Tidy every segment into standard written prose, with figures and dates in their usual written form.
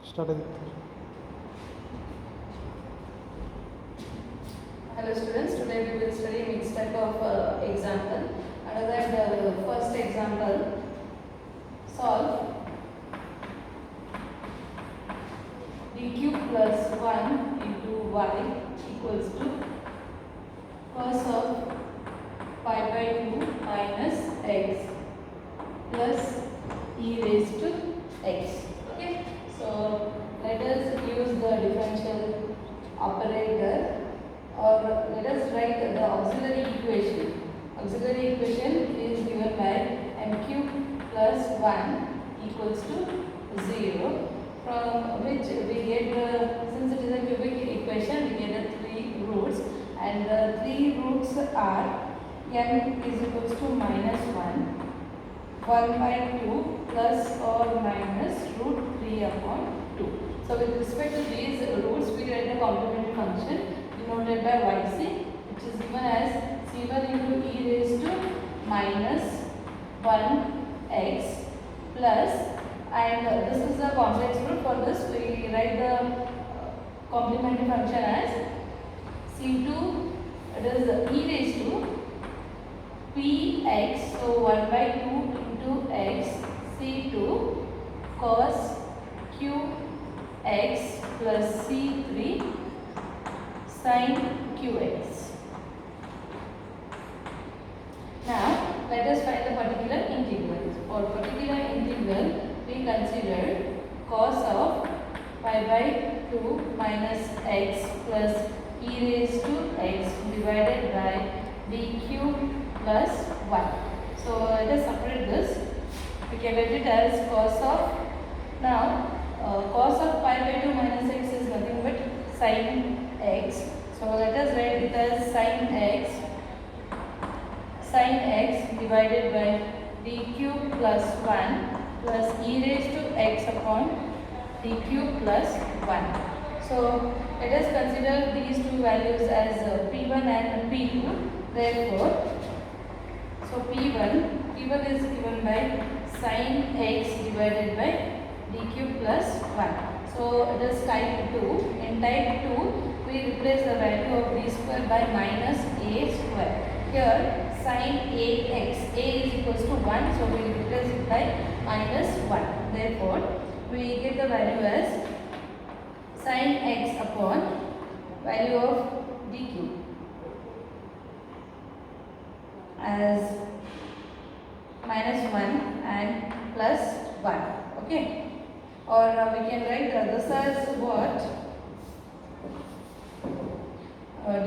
Start ಆಗಿತ್ತು. Hello students, today we will study mixed type of example. Under that, the first example, solve d cube plus 1 into y equals to cos of pi by 2 minus x plus e raised to x. Okay, so let us use the differential operator, or let us write the auxiliary equation. Auxiliary equation is given by m cube plus 1 equals to 0, from which we get the, since it is a cubic equation, we get the 3 roots, and the 3 roots are n is equals to minus 1, 1 by 2 plus or minus root 3 upon 2. So with respect to these roots, we write the complementary function denoted by yc, which is given as c1 into e raised to minus 1x plus, and this is the complex root. For this we write the complementary function as c2, it is e raised to px, so 1 by 2 into x, c2 cos qx plus c3 sin qx. Now let us find the particular integral. For particular integral, we consider cos of pi by 2 minus x plus e raised to x divided by d cube plus 1. So let us separate this. We can write it as cos of, now cos of pi by 2 minus x is nothing but sin x. So let us write it as sin x divided by d cube plus 1 plus e raised to x upon d cube plus 1. So let us consider these two values as p1 and p2. Therefore, so p1 is given by sin x divided by d cube plus 1. So it is type 2. In type 2, we replace the value of d square by minus a square. Here sin ax, a is equals to 1, so we replace it by minus 1. Therefore, we get the value as sin x upon value of d cube as minus 1 and plus 1. Okay, or we can write this as what?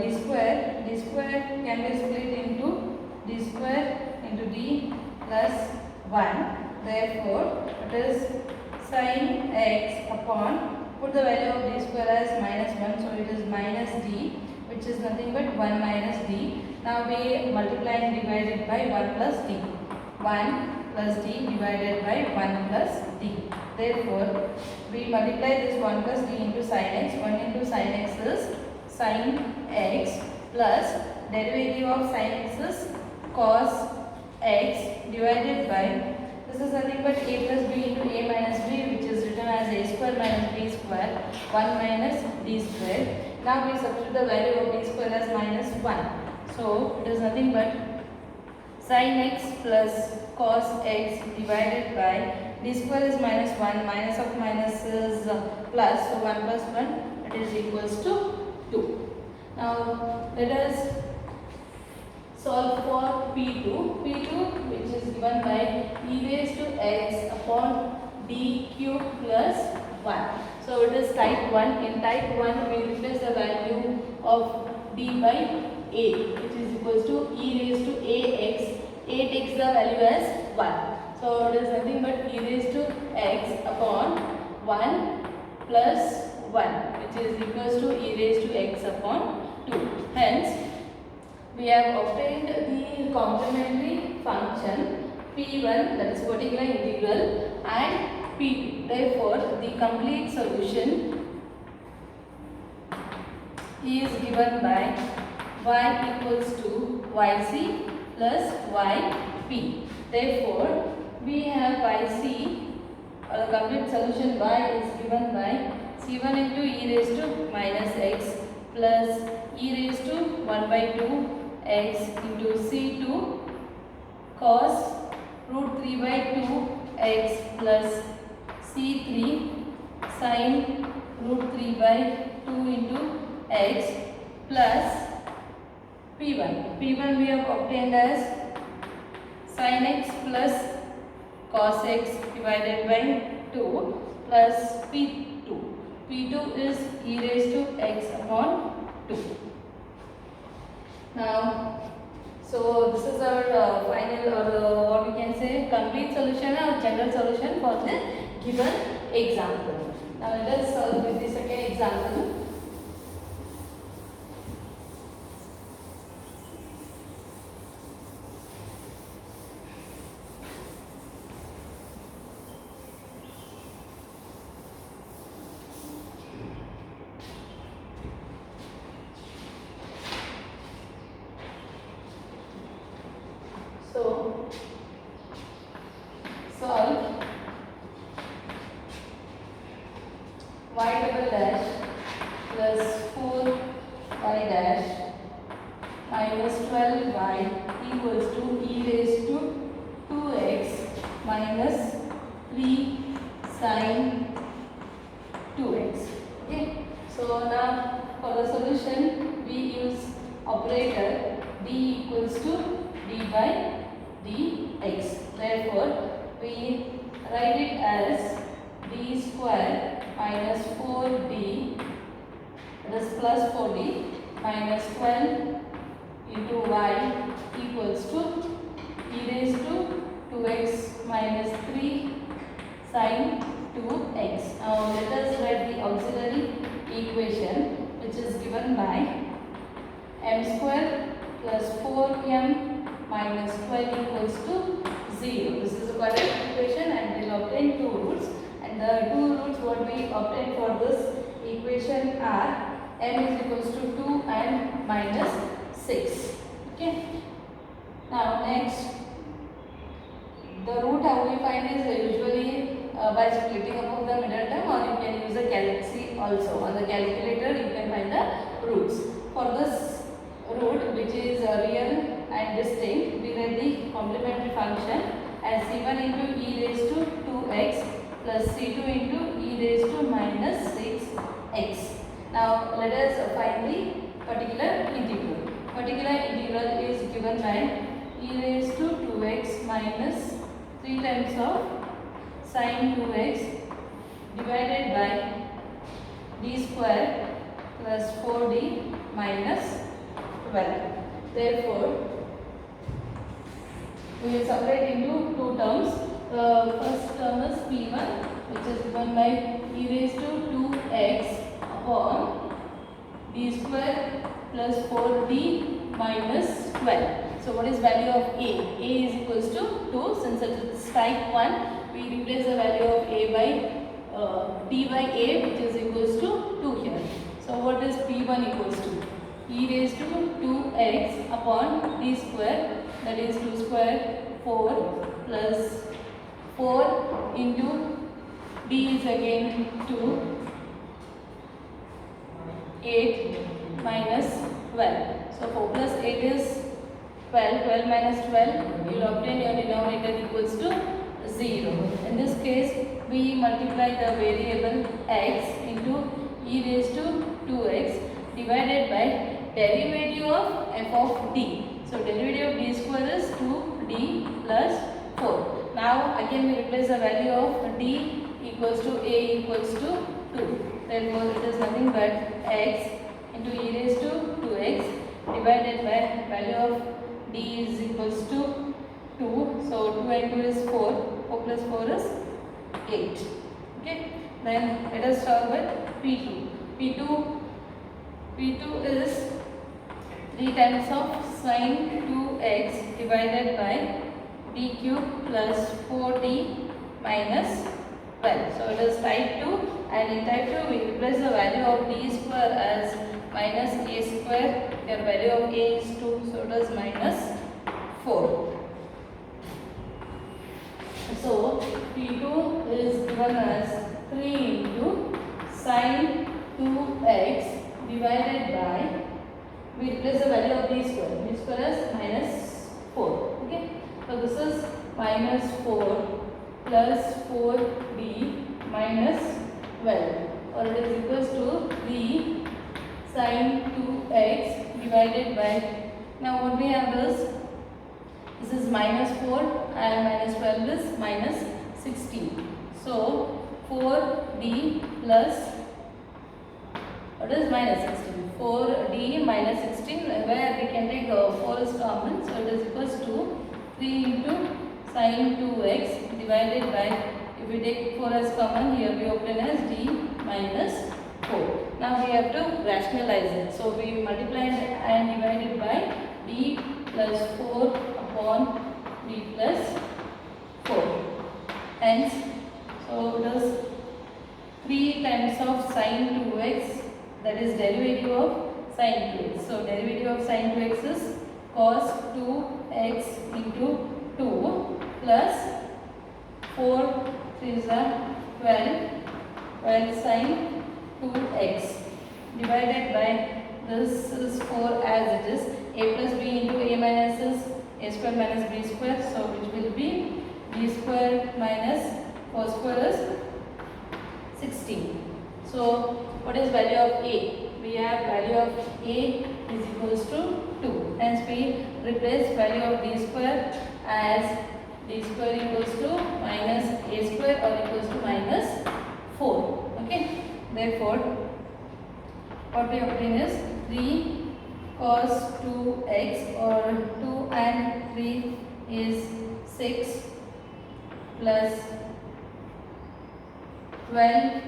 D square can be split into d square into d plus 1. Therefore, it is sin x upon, put the value of d square as minus 1, so it is minus d, which is nothing but 1 minus d. Now we multiply and divide it by 1 plus d. 1 plus d divided by 1 plus d. Therefore, we multiply this 1 plus d into sin x. 1 into sin x is sin x plus derivative of sin x is cos x divided by, this is nothing but a plus b into a minus b, which is written as a square minus b square, 1 minus d square. Now we substitute the value of d square as minus 1. So it is nothing but sin x plus cos x divided by d square is minus 1, minus of minus is plus, so 1 plus 1, it is equals to 2. Now let us solve for p2, which is given by e raised to x upon d cube plus 1. So it is type 1. In type 1, we replace the value of d by a, which is equals to e raised to ax. A takes the value as 1. So it is nothing but e raised to x upon 1 plus 1, which is equals to e raised to x upon 2. Hence, we have obtained the complementary function p1, that is particular integral, and p2. Therefore, the complete solution is given by y equals to yc plus yp. Therefore, we have yc, or the complete solution y is given by c1 into e raised to minus x plus e raised to 1 by 2 x into c2 cos root 3 by 2 x plus c3 sin root 3 by 2 into x plus p1. p1 we have obtained as sin x plus cos x divided by 2 plus p2. p2 is e raised to x upon 2. Now, so this is our final or what we can say complete solution or general solution for the given example. Now let us solve with the second example. So solve y double dash plus 4y dash minus 12y equals to e raised to 2x minus 3 sin 2x. Okay. So now for the solution we use operator d equals to d by dx. Therefore, we write it as d square minus 4d, that is plus 4d minus 12 into y equals to e raised to 2x minus 3 sin 2x. Now let us write the auxiliary equation which is given by m square plus 4m minus 12 equals to 0. This is the correct equation and we will obtain two roots, and the two roots what we obtain for this equation are m is equals to 2 and minus 6. Okay. Now next, the root how we find is usually by splitting above the middle term, or you can use a calc also. On the calculator you can find the roots. For this root which is real and distinct, we write the complementary function as c1 into e raised to 2x plus c2 into e raised to minus 6x. Now let us find the particular integral. Particular integral is given by e raised to 2x minus 3 times of sin 2x divided by d square plus 4d minus 12. Therefore, we will separate into two terms. The first term is p1 which is given by e raised to 2x upon d square plus 4d minus 12. So what is value of a? A is equals to 2. Since it is type 1, we replace the value of a by d by a which is equals to 2 here. So what is p1 equals to? E raised to 2x upon d square, that is 2 square 4 plus 4 into d is again 2, 8 minus 12. So 4 plus 8 is 12, 12 minus 12, you will obtain your denominator equals to 0. In this case, we multiply the variable x into e raised to 2x divided by derivative of f of d. So derivative of d square is 2d plus 4. Now again we replace the value of d equals to a equals to 2. Therefore it is nothing but x into e raised to 2x divided by value of d is equals to 2. So 2 and 2 is 4. 4 plus 4 is 8. Okay. Then let us start with p2. P2 is 3 times of sin 2x divided by d cube plus 4d minus 12. So it is type 2, and in type 2 we replace the value of d square as minus a square. Your value of a is 2, so it is minus 4. So P2 is given as 3 into sin sine 2x divided by, we replace the value of d square. D square is minus 4. Okay. So this is minus 4 plus 4d minus 12, or it is equals to 3 sine 2x divided by, now what we have is, this is minus 4 and minus 12 is minus 16. So 4d plus, what is minus 16? 4d minus 16, where we can take 4 is common, so it is equals to 3 into sine 2x divided by, if we take 4 as common, here we obtain as d minus 4. Now we have to rationalize it. So we multiply and divide it by d plus 4 upon d plus 4. Hence, so it is 3 times of sine 2x, that is derivative of sine 2x. So derivative of sine 2x is cos 2x into 2 plus 4 is 12 sine 2x divided by, this is 4 as it is, a plus b into a minus is a square minus b square, so which will be b square minus 4 square is 16. So what is value of a? We have value of a is equals to 2. Hence we replace value of d square as d square equals to minus a square or equals to minus 4. Okay. Therefore, what we obtain is 3 cos 2x, or 2 and 3 is 6 plus 12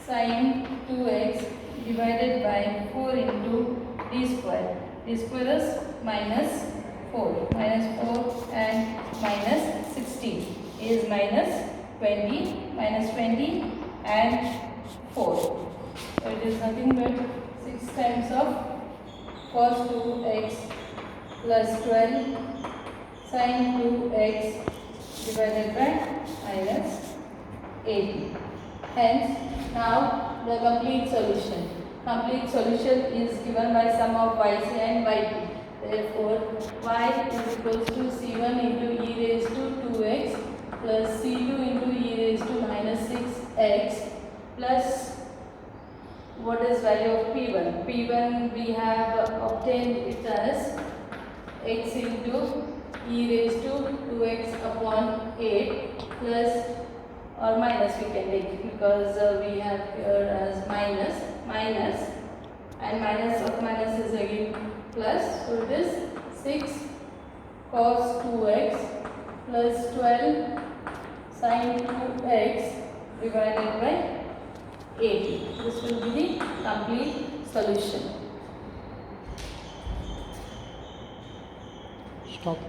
sine 2x divided by 4 into d square. D square is minus 4. Minus 4 and minus 16 is minus 20. Minus 20 and 4. So it is nothing but 6 times of cos 2x plus 12 sine 2x divided by minus 80. Hence, now the complete solution. Complete solution is given by sum of yc and yp. Therefore, y is equals to c1 into e raised to 2x plus c2 into e raised to minus 6x plus, what is value of p1? P1 we have obtained it as x into e raised to 2x upon 8 plus or minus we can take, because we have here as minus and minus of minus is again plus, so it is 6 cos 2x plus 12 sin 2x divided by 80. This will be the complete solution. Stop.